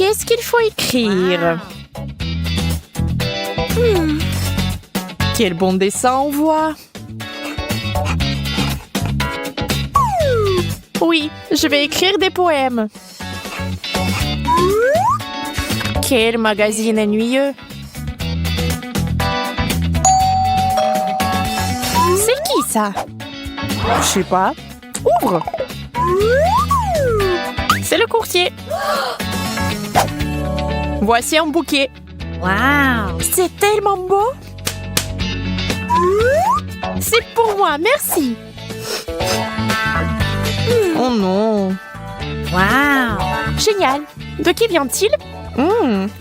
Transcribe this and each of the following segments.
Qu'est-ce qu'il faut écrire? Quel bon dessin on voit. Oui, je vais écrire des poèmes. Quel magazine ennuyeux. C'est qui ça? Je sais pas. Ouvre. C'est le courtier. Voici un bouquet. Wow! C'est tellement beau. C'est pour moi, merci. Oh non. Wow! Génial. De qui vient-il?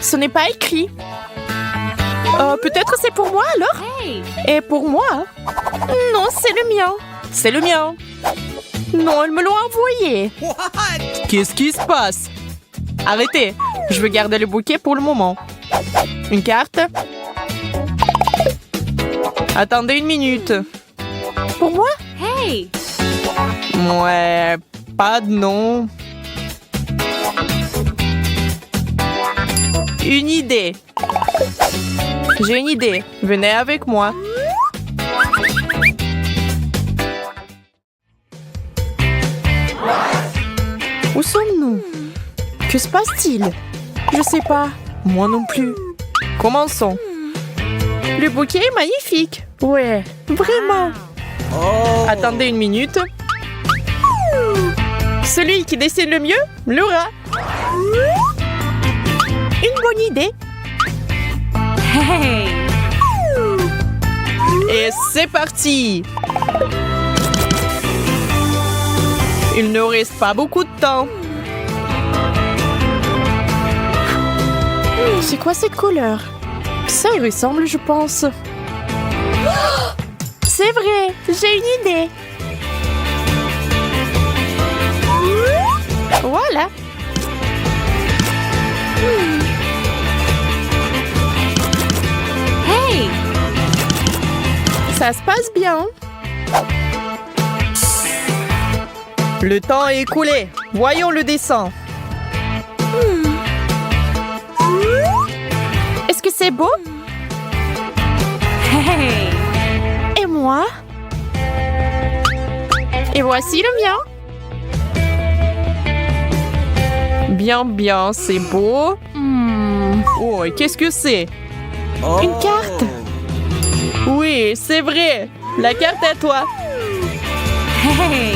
Ce n'est pas écrit. Peut-être c'est pour moi alors? Hey! Et pour moi? Non, c'est le mien. C'est le mien. Non, ils me l'ont envoyé. Qu'est-ce qui se passe? Arrêtez. Je veux garder le bouquet pour le moment. Une carte? Attendez une minute. Pour moi? Hey! Ouais, pas de nom. Une idée. J'ai une idée. Venez avec moi. Où sommes-nous? Que se passe-t-il? Je sais pas. Moi non plus. Commençons. Le bouquet est magnifique. Ouais, vraiment. Attendez une minute. Celui qui dessine le mieux l'aura. Une bonne idée. Hey! Et c'est parti. Il ne reste pas beaucoup de temps. C'est quoi cette couleur? Ça y ressemble, je pense. C'est vrai, j'ai une idée. Voilà. Hey! Ça se passe bien. Le temps est écoulé. Voyons le dessin. Est-ce que c'est beau? Hey! Et moi? Et voici le mien. Bien, bien, c'est beau. Oh, et qu'est-ce que c'est? Une carte. Oui, c'est vrai. La carte à toi. Hey!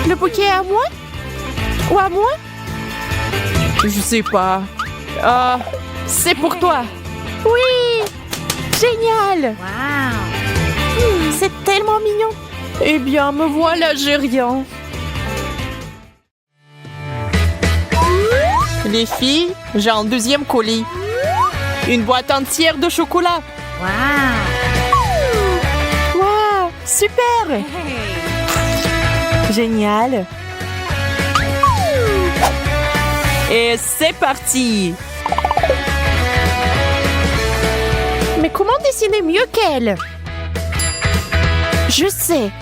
Le bouquet est à moi? Ou à moi? Je sais pas. Ah, c'est pour toi. Oui! Génial! Wow! C'est tellement mignon. Eh bien, me voilà, j'ai rien. Les filles, j'ai un deuxième colis. Une boîte entière de chocolat. Wow! Wow, super! Hey! Génial. Et c'est parti. Mais comment dessiner mieux qu'elle? Je sais.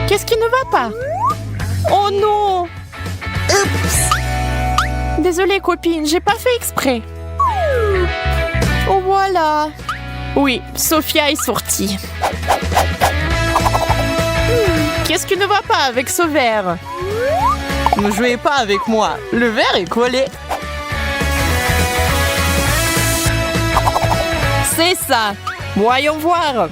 Qu'est-ce qui ne va pas? Oh non! Oups! Désolée copine, j'ai pas fait exprès. Oh voilà. Oui, Sophia est sortie. Qu'est-ce qui ne va pas avec ce verre? Ne jouez pas avec moi. Le verre est collé. C'est ça. Voyons voir.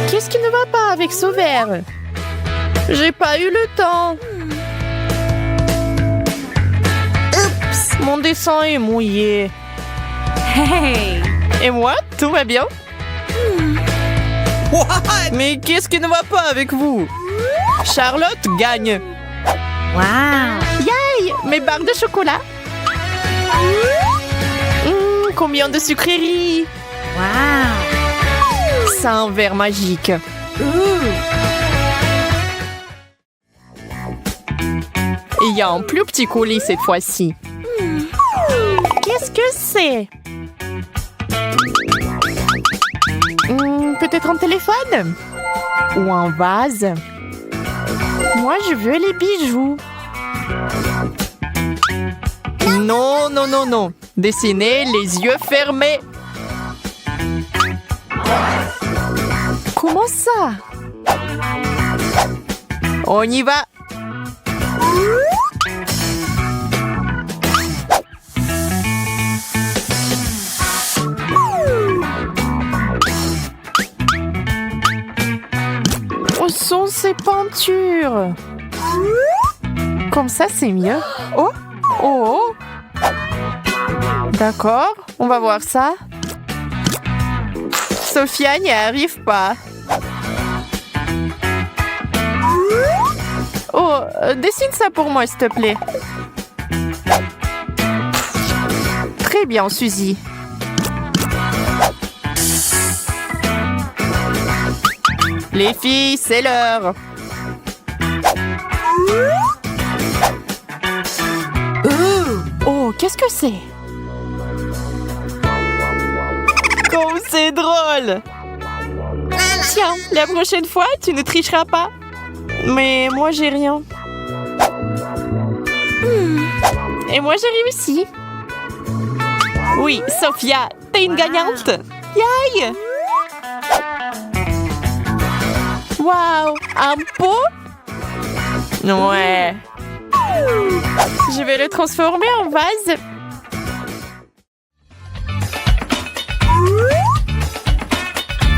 Qu'est-ce qui ne va pas avec ce verre? J'ai pas eu le temps. Oups, mon dessin est mouillé. Hey! Et moi, tout va bien? Mais qu'est-ce qui ne va pas avec vous? Charlotte gagne. Wow! Yay! Mes barres de chocolat. Combien de sucreries. Wow! C'est un verre magique. Il y a un plus petit colis cette fois-ci. Qu'est-ce que c'est? Peut-être un téléphone? Ou un vase? Moi, je veux les bijoux. Non, non, non, non. Dessinez les yeux fermés. Comment ça? On y va. Où sont ces peintures? Comme ça, c'est mieux. Oh, oh, oh. D'accord, on va voir ça. Sophia n'y arrive pas. Oh, dessine ça pour moi, s'il te plaît. Très bien, Suzy. Les filles, c'est l'heure. Oh, qu'est-ce que c'est? Oh, c'est drôle! Tiens, la prochaine fois, tu ne tricheras pas. Mais moi, j'ai rien. Et moi, j'ai réussi. Oui, Sophia, t'es une gagnante. Yay! Waouh, un pot? Ouais. Je vais le transformer en vase.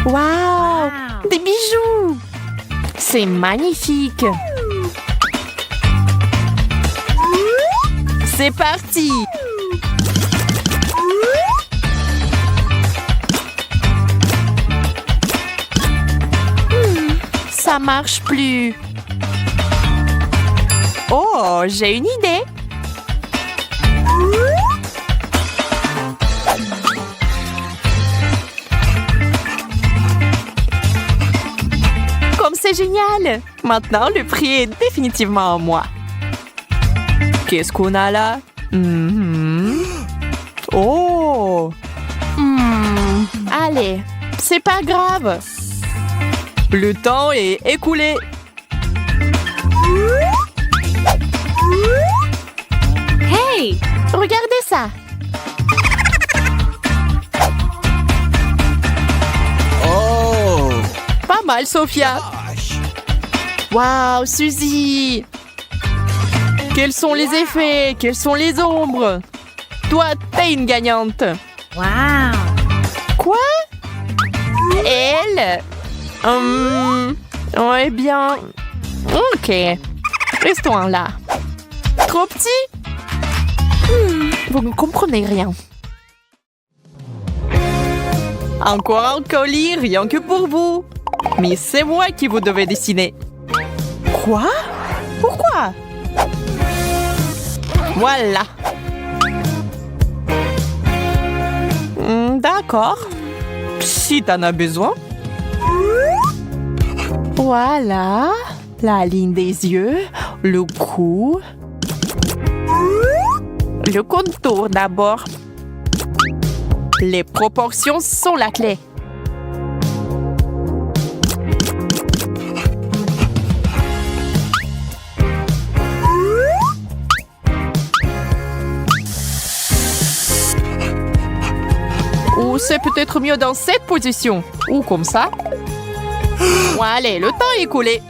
Waouh, des bijoux. C'est magnifique. C'est parti. Ça marche plus. Oh, j'ai une idée. Comme c'est génial. Maintenant, le prix est définitivement à moi. Qu'est-ce qu'on a là? Oh. Allez, c'est pas grave. Le temps est écoulé. Hey! Regardez ça. Oh! Pas mal, Sophia. Waouh, Suzy. Quels sont les effets? Quelles sont les ombres? Toi, t'es une gagnante. Wow! Quoi? Elle? Ouais, bien. Ok. Restons là. Trop petit? Vous ne comprenez rien. Encore un colis, rien que pour vous. Mais c'est moi qui vous devez dessiner. Quoi? Pourquoi? Voilà. D'accord. Si t'en as besoin. Voilà. La ligne des yeux, le cou. Le contour d'abord. Les proportions sont la clé. Ou c'est peut-être mieux dans cette position. Ou comme ça. Bon, allez, le temps est écoulé.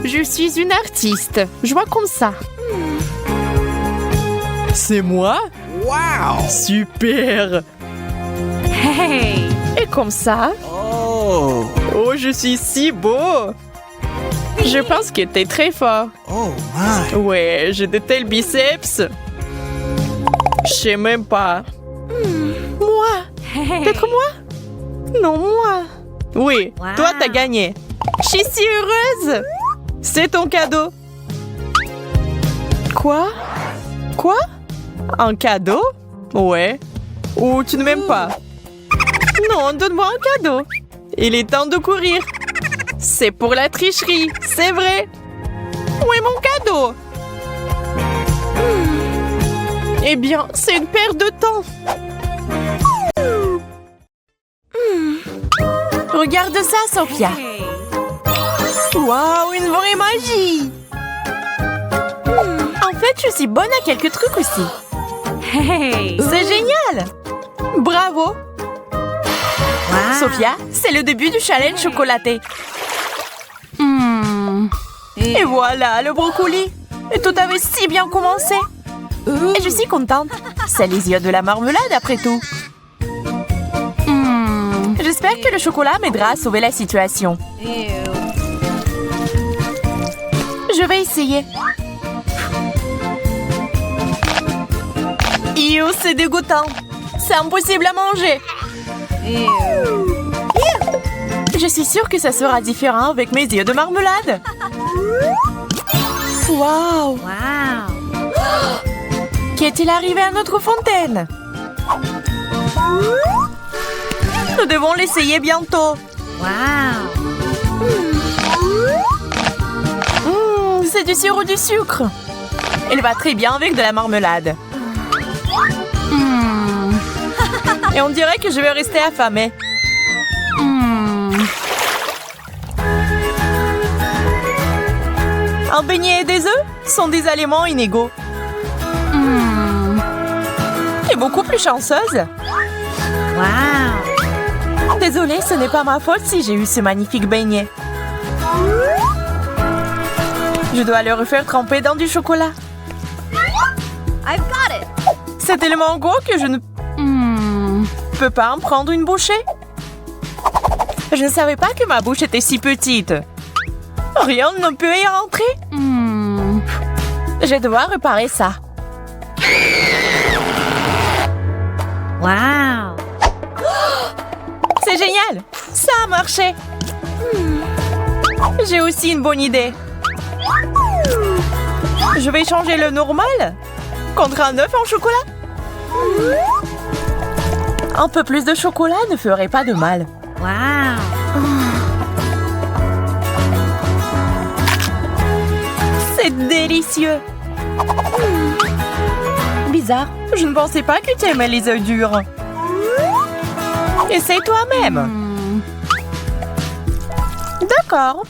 Je suis une artiste. Je vois comme ça. C'est moi? Wow! Super! Hey! Et comme ça? Oh! Oh, je suis si beau! Je pense que t'es très fort. Oh my! Ouais, j'ai de tels biceps. Je sais même pas. Moi? Hey! Peut-être moi? Non, moi. Oui, Wow. toi, t'as gagné. Je suis si heureuse. C'est ton cadeau. Quoi? Quoi? Un cadeau? Ouais. Ou tu ne m'aimes pas? Non, donne-moi un cadeau. Il est temps de courir. C'est pour la tricherie, c'est vrai. Où est mon cadeau? Eh bien, c'est une perte de temps. Regarde ça, Sophia. Hey. Waouh, une vraie magie. En fait, je suis bonne à quelques trucs aussi. Hey. C'est génial. Bravo. Wow. Sophia, c'est le début du challenge chocolaté. Et voilà, le brocoli. Et tout avait si bien commencé. Et je suis contente. C'est les yeux de la marmelade après tout. J'espère que le chocolat m'aidera à sauver la situation. Je vais essayer. C'est dégoûtant. C'est impossible à manger. Je suis sûre que ça sera différent avec mes yeux de marmelade. Waouh! Wow. Qu'est-il arrivé à notre fontaine? Nous devons l'essayer bientôt. Wow. C'est du sirop du sucre. Il va très bien avec de la marmelade. Et on dirait que je vais rester affamée. Un beignet et des œufs sont des aliments inégaux. Tu es beaucoup plus chanceuse. Wow. Désolée, ce n'est pas ma faute si j'ai eu ce magnifique beignet. Je dois le refaire tremper dans du chocolat. I've got it. C'est tellement gros que je ne peux pas en prendre une bouchée. Je ne savais pas que ma bouche était si petite. Rien ne peut y rentrer. Je vais devoir réparer ça. Wow. C'est génial. Ça a marché. J'ai aussi une bonne idée. Je vais changer le normal contre un œuf en chocolat. Un peu plus de chocolat ne ferait pas de mal. Wow. C'est délicieux. Bizarre, je ne pensais pas que tu aimais les œufs durs. Essaye toi-même. D'accord.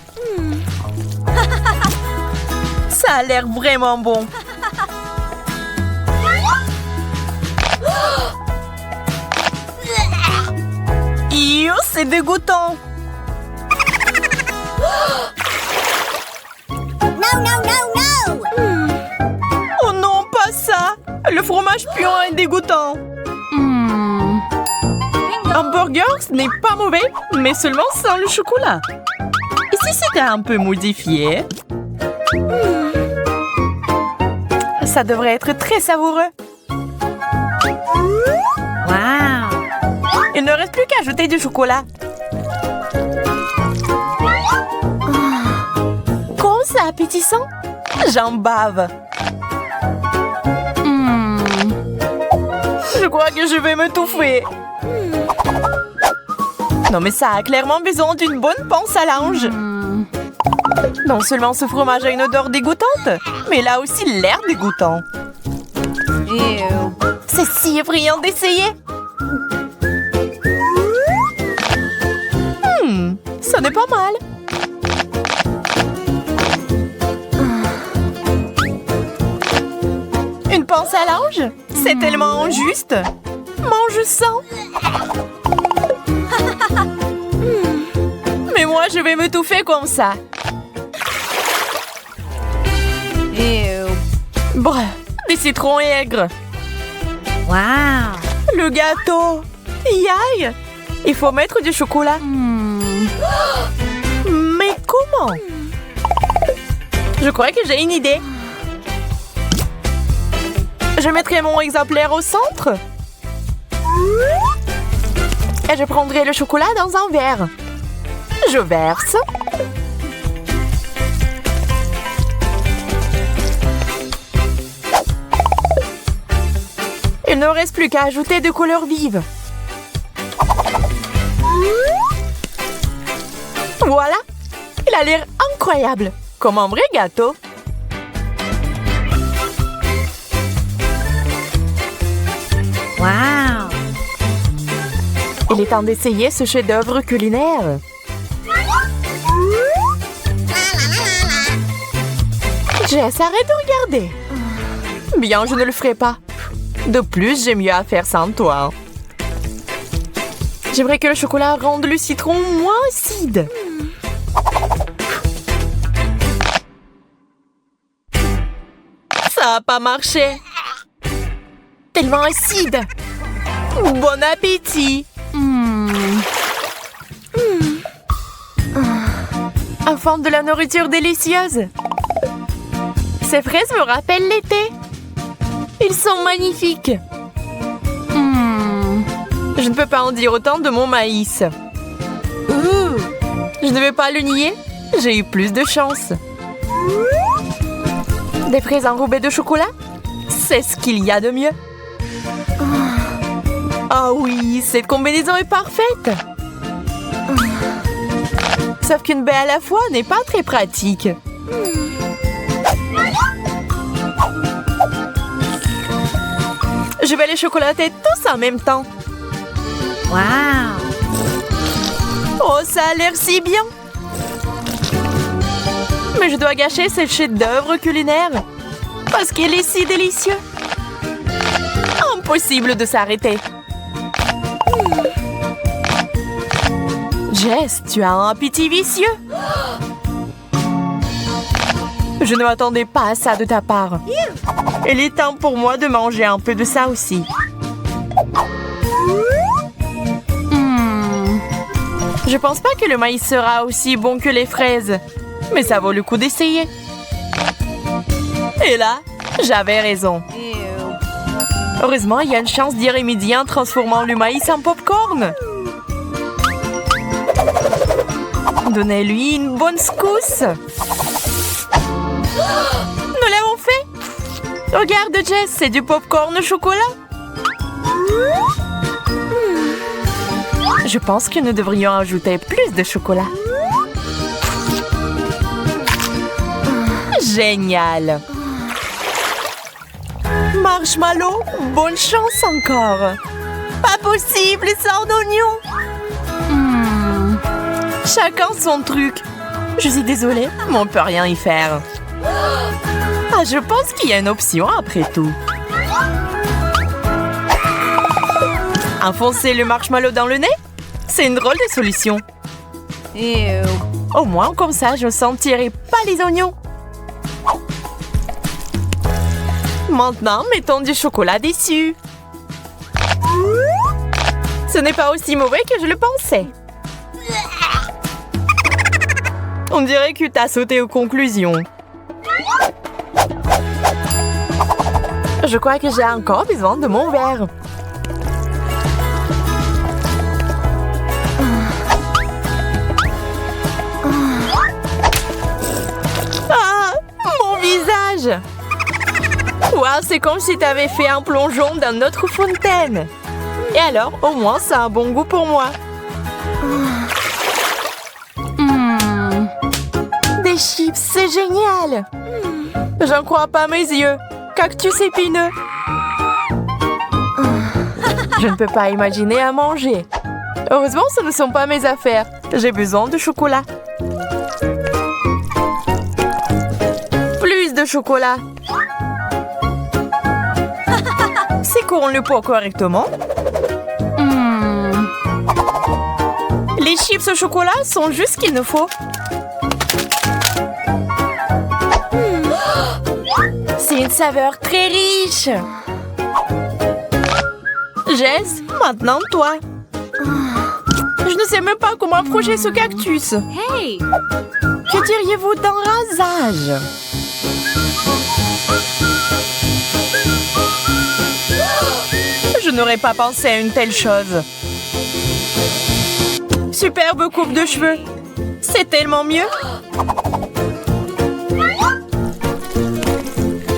Ça a l'air vraiment bon. C'est dégoûtant. Oh non, pas ça. Le fromage puant est dégoûtant. Un burger, ce n'est pas mauvais, mais seulement sans le chocolat. Et si c'était un peu modifié? Ça devrait être très savoureux. Wow. Il ne reste plus qu'à ajouter du chocolat. Comment c'est appétissant? J'en bave. Je crois que je vais m'étouffer. Non mais ça a clairement besoin d'une bonne pince à linge. Non seulement ce fromage a une odeur dégoûtante, mais il a aussi l'air dégoûtant. C'est si effrayant d'essayer. Ça n'est pas mal. Une pince à linge? C'est tellement injuste. Mange sans. Mais moi, je vais m'étouffer comme ça. Bref, des citrons aigres. Wow. Le gâteau. Yaï. Il faut mettre du chocolat. Mais comment? Je crois que j'ai une idée. Je mettrai mon exemplaire au centre. Et je prendrai le chocolat dans un verre. Je verse. Il ne reste plus qu'à ajouter de couleurs vives. Voilà. Il a l'air incroyable. Comme un vrai gâteau. temps d'essayer ce chef-d'œuvre culinaire. Jess, arrête de regarder. Bien, je ne le ferai pas. De plus, j'ai mieux à faire sans toi. J'aimerais que le chocolat rende le citron moins acide. Ça n'a pas marché. Tellement acide. Bon appétit. Enfin, de la nourriture délicieuse. Ces fraises me rappellent l'été. Ils sont magnifiques. Je ne peux pas en dire autant de mon maïs. Je ne vais pas le nier. J'ai eu plus de chance. Des fraises enrobées de chocolat? C'est ce qu'il y a de mieux. Ah oui, cette combinaison est parfaite. Sauf qu'une baie à la fois n'est pas très pratique. Je vais les chocolater tous en même temps. Wow. Oh, ça a l'air si bien. Mais je dois gâcher ce chef-d'œuvre culinaire parce qu'il est si délicieux. Impossible de s'arrêter. Jess, tu as un appétit vicieux. Je ne m'attendais pas à ça de ta part. Il est temps pour moi de manger un peu de ça aussi. Je pense pas que le maïs sera aussi bon que les fraises, mais ça vaut le coup d'essayer. Et là, j'avais raison. Heureusement, il y a une chance d'y remédier en transformant le maïs en popcorn. Donnez-lui une bonne secousse. Nous l'avons fait. Regarde, Jess, c'est du popcorn au chocolat. Je pense que nous devrions ajouter plus de chocolat. Génial. Marshmallow, bonne chance encore. Pas possible sans oignon. Chacun son truc. Je suis désolée, mais on ne peut rien y faire. Ah, je pense qu'il y a une option après tout. Enfoncer le marshmallow dans le nez? C'est une drôle de solution. Au moins, comme ça, je ne sentirai pas les oignons. Maintenant, mettons du chocolat dessus. Ce n'est pas aussi mauvais que je le pensais. On dirait que tu as sauté aux conclusions. Je crois que j'ai encore besoin de mon verre. Ah, mon visage! Wow, c'est comme si tu avais fait un plongeon dans notre fontaine. Et alors, au moins, ça a un bon goût pour moi. Des chips, c'est génial! J'en crois pas mes yeux. Cactus épineux. Je ne peux pas imaginer à manger. Heureusement, ce ne sont pas mes affaires. J'ai besoin de chocolat. Plus de chocolat. C'est qu'on le pot correctement. Les chips au chocolat sont juste ce qu'il nous faut. C'est une saveur très riche. Jess, maintenant toi. Je ne sais même pas comment approcher ce cactus. Hey! Que diriez-vous d'un rasage? Je n'aurais pas pensé à une telle chose. Superbe coupe de cheveux. C'est tellement mieux.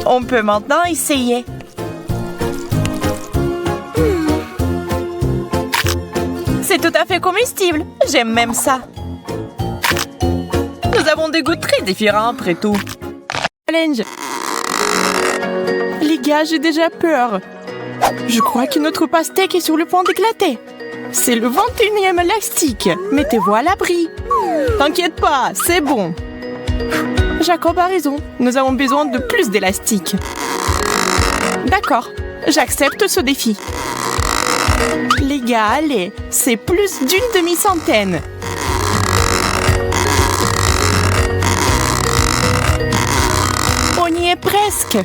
On peut maintenant essayer. C'est tout à fait comestible. J'aime même ça. Nous avons des goûts très différents après tout. Challenge. Les gars, j'ai déjà peur. Je crois que notre pastèque est sur le point d'éclater. C'est le 21e élastique. Mettez-vous à l'abri. T'inquiète pas, c'est bon. Jacob a raison. Nous avons besoin de plus d'élastique. D'accord, j'accepte ce défi. Les gars, allez, c'est plus d'une demi-centaine. On y est presque.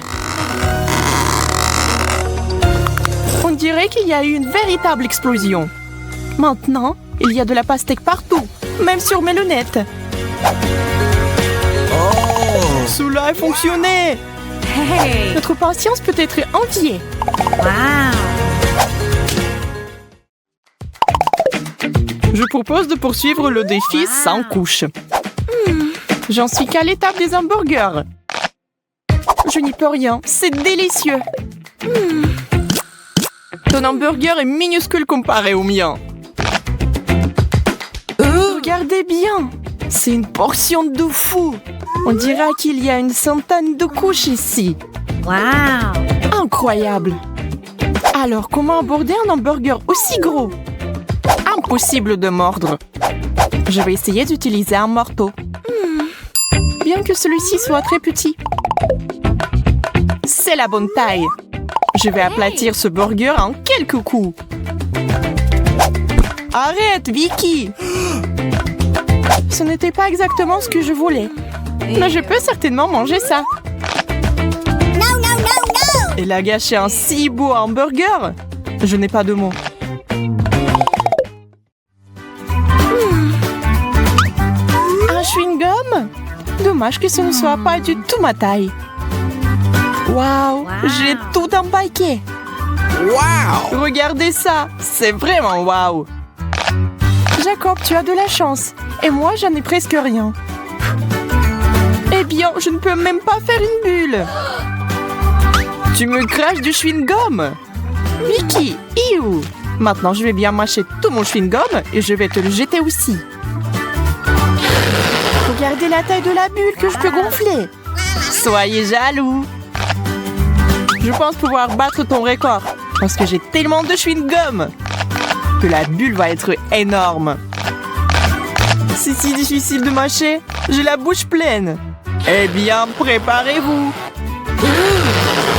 On dirait qu'il y a eu une véritable explosion. Maintenant, il y a de la pastèque partout, même sur mes lunettes. Oh! Cela a fonctionné. Hey! Notre patience peut être enviée. Wow! Je propose de poursuivre le défi sans couche. J'en suis qu'à l'étape des hamburgers. Je n'y peux rien, c'est délicieux. Ton hamburger est minuscule comparé au mien. Regardez bien, c'est une portion de fou. On dirait qu'il y a une centaine de couches ici. Wow! Incroyable. Alors, comment aborder un hamburger aussi gros? Impossible de mordre. Je vais essayer d'utiliser un marteau. Bien que celui-ci soit très petit. C'est la bonne taille. Je vais aplatir ce burger en quelques coups. Arrête, Vicky! Ce n'était pas exactement ce que je voulais. Mais je peux certainement manger ça. Elle a gâché un si beau hamburger. Je n'ai pas de mots. Un chewing-gum? Dommage que ce ne soit pas du tout ma taille. Waouh, j'ai tout empaqué. Wow! Regardez ça, c'est vraiment waouh. Jacob, tu as de la chance. Et moi, j'en ai presque rien. Eh bien, je ne peux même pas faire une bulle. Tu me craches du chewing-gum. Vicky, iou. Maintenant, je vais bien mâcher tout mon chewing-gum et je vais te le jeter aussi. Regardez la taille de la bulle que je peux gonfler. Soyez jaloux. Je pense pouvoir battre ton record parce que j'ai tellement de chewing-gum que la bulle va être énorme. C'est si difficile de mâcher, j'ai la bouche pleine. Eh bien, préparez-vous.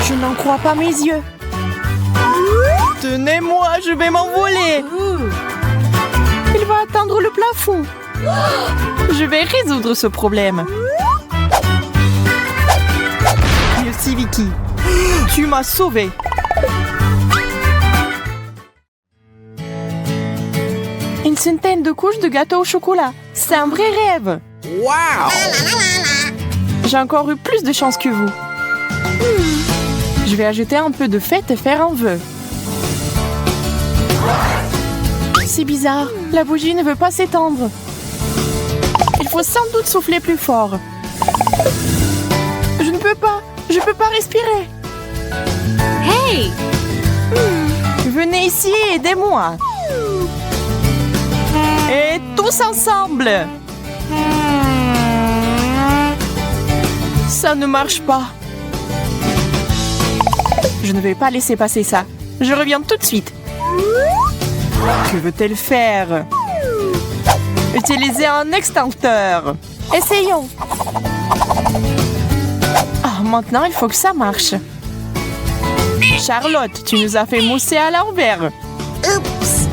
Je n'en crois pas mes yeux. Tenez-moi, je vais m'envoler. Il va atteindre le plafond. Je vais résoudre ce problème. Merci, Vicky. Tu m'as sauvée. Une centaine de couches de gâteau au chocolat. C'est un vrai rêve. Wow! J'ai encore eu plus de chance que vous. Je vais ajouter un peu de fête et faire un vœu. C'est bizarre. La bougie ne veut pas s'étendre. Il faut sans doute souffler plus fort. Je ne peux pas. Je peux pas respirer. Hey! Venez ici et aidez-moi. Et tous ensemble. Ça ne marche pas. Je ne vais pas laisser passer ça. Je reviens tout de suite. Que veut-elle faire? Utiliser un extincteur. Essayons. Ah, maintenant, il faut que ça marche. Charlotte, tu nous as fait mousser à l'envers. Oups.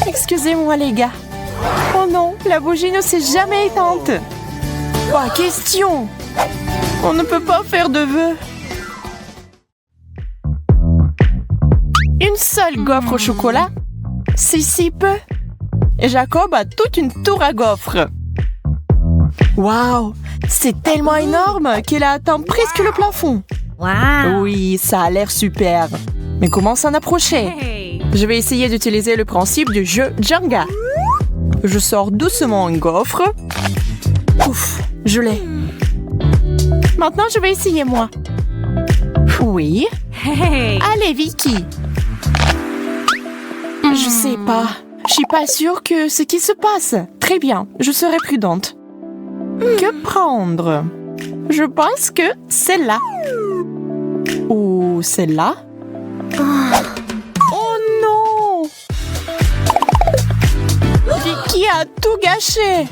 Excusez-moi, les gars. Oh non, la bougie ne s'est jamais éteinte. Pas question. On ne peut pas faire de vœux. Une seule gaufre au chocolat? C'est si peu. Et Jacob a toute une tour à gaufres. Waouh, c'est tellement énorme qu'elle a atteint presque le plafond. Wow! Oui, ça a l'air super. Mais comment s'en approcher? Hey! Je vais essayer d'utiliser le principe du jeu Jenga. Je sors doucement une gaufre. Ouf, je l'ai. Maintenant, je vais essayer moi. Oui. Hey! Allez, Vicky. Je sais pas. Je suis pas sûre que ce qui se passe. Très bien, je serai prudente. Que prendre? Je pense que celle-là. Ou celle-là? Oh non! a tout gâché.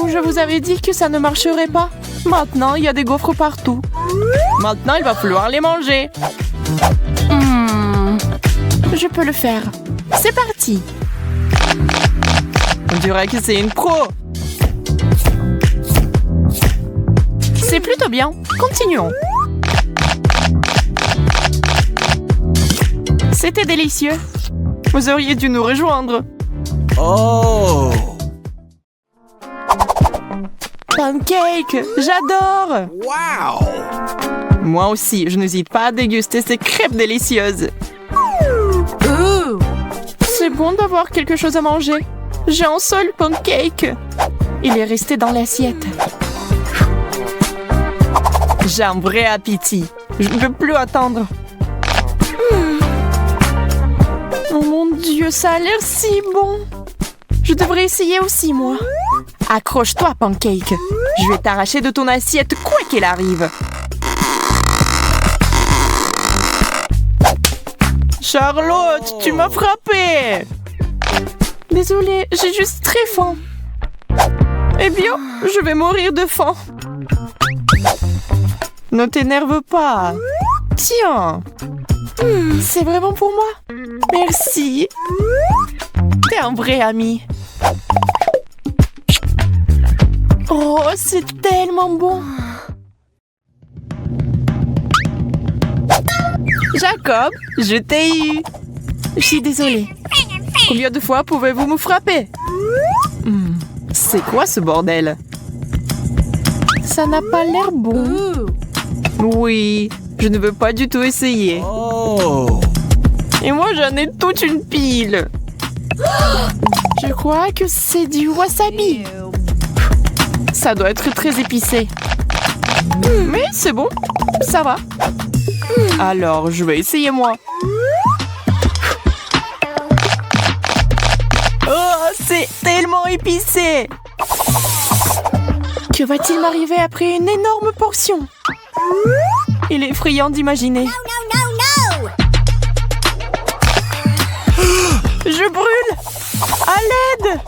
Je vous avais dit que ça ne marcherait pas. Maintenant, il y a des gaufres partout. Maintenant, il va falloir les manger. Je peux le faire. C'est parti. On dirait que c'est une pro. C'est plutôt bien. Continuons. C'était délicieux. Vous auriez dû nous rejoindre. Oh! Pancake, j'adore. Wow! Moi aussi, je n'hésite pas à déguster ces crêpes délicieuses. C'est bon d'avoir quelque chose à manger. J'ai un seul pancake. Il est resté dans l'assiette. J'ai un vrai appétit. Je ne peux plus attendre. Oh mon Dieu, ça a l'air si bon. Je devrais essayer aussi, moi. Accroche-toi, Pancake. Je vais t'arracher de ton assiette quoi qu'il arrive. Charlotte, tu m'as frappée. Désolée, j'ai juste très faim. Eh bien, je vais mourir de faim. Ne t'énerve pas. Tiens. C'est vraiment pour moi. Merci. T'es un vrai ami. Oh, c'est tellement bon. Jacob, je t'ai eu. Je suis désolée. Combien de fois pouvez-vous me frapper? C'est quoi ce bordel? Ça n'a pas l'air bon. Oui, je ne veux pas du tout essayer. Oh! Et moi, j'en ai toute une pile. Je crois que c'est du wasabi. Ça doit être très épicé. Mais c'est bon, ça va. Alors, je vais essayer moi. Oh, c'est tellement épicé. Que va-t-il m'arriver après une énorme portion? Il est effrayant d'imaginer. Je brûle! À l'aide!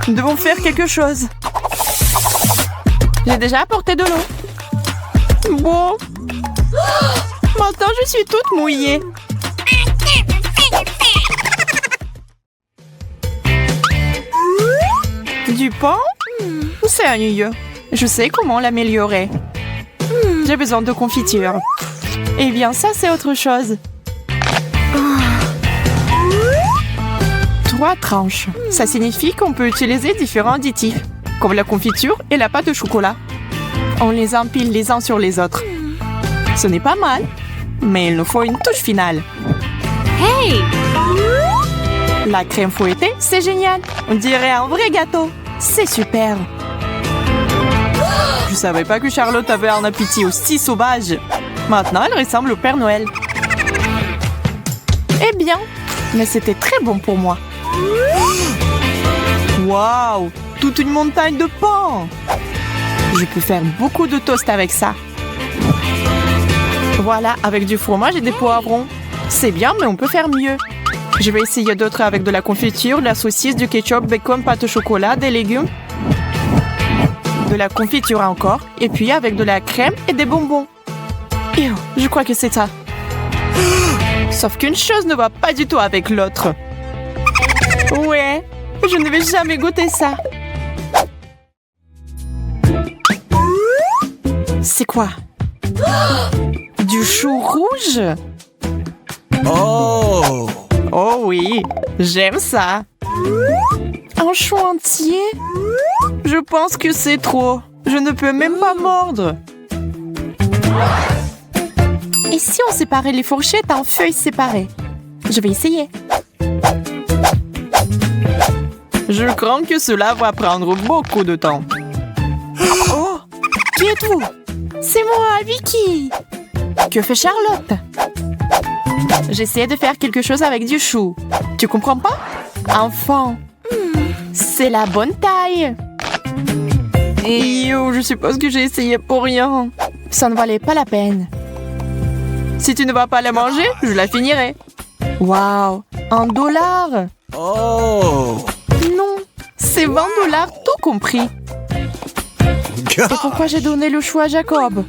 Nous devons faire quelque chose. J'ai déjà apporté de l'eau. Bon. Maintenant, je suis toute mouillée. Du pain? C'est ennuyeux. Je sais comment l'améliorer. J'ai besoin de confiture. Eh bien, ça, c'est autre chose. 3 tranches. Ça signifie qu'on peut utiliser différents additifs, comme la confiture et la pâte au chocolat. On les empile les uns sur les autres. Ce n'est pas mal, mais il nous faut une touche finale. Hey! La crème fouettée, c'est génial. On dirait un vrai gâteau. C'est super. Je savais pas que Charlotte avait un appétit aussi sauvage. Maintenant, elle ressemble au Père Noël. Eh bien, mais c'était très bon pour moi. Waouh! Toute une montagne de pain! Je peux faire beaucoup de toast avec ça. Voilà, avec du fromage et des poivrons. C'est bien, mais on peut faire mieux. Je vais essayer d'autres avec de la confiture, de la saucisse, du ketchup, bacon, pâte au chocolat, des légumes. De la confiture encore. Et puis avec de la crème et des bonbons. Et je crois que c'est ça. Sauf qu'une chose ne va pas du tout avec l'autre. Ouais, je ne vais jamais goûter ça. C'est quoi? Du chou rouge? Oh! Oh oui, j'aime ça. Un chou entier? Je pense que c'est trop. Je ne peux même pas mordre. Et si on séparait les fourchettes en feuilles séparées? Je vais essayer. Je crains que cela va prendre beaucoup de temps. Oh! Qui êtes-vous? C'est moi, Vicky! Que fait Charlotte? J'essaie de faire quelque chose avec du chou. Tu comprends pas? Enfant, c'est la bonne taille. Et je suppose que j'ai essayé pour rien. Ça ne valait pas la peine. Si tu ne vas pas la manger, je la finirai. Waouh, $1. Oh! C'est 20 $, tout compris. Et pourquoi j'ai donné le choix à Jacob?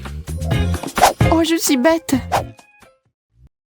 Oh, je suis bête.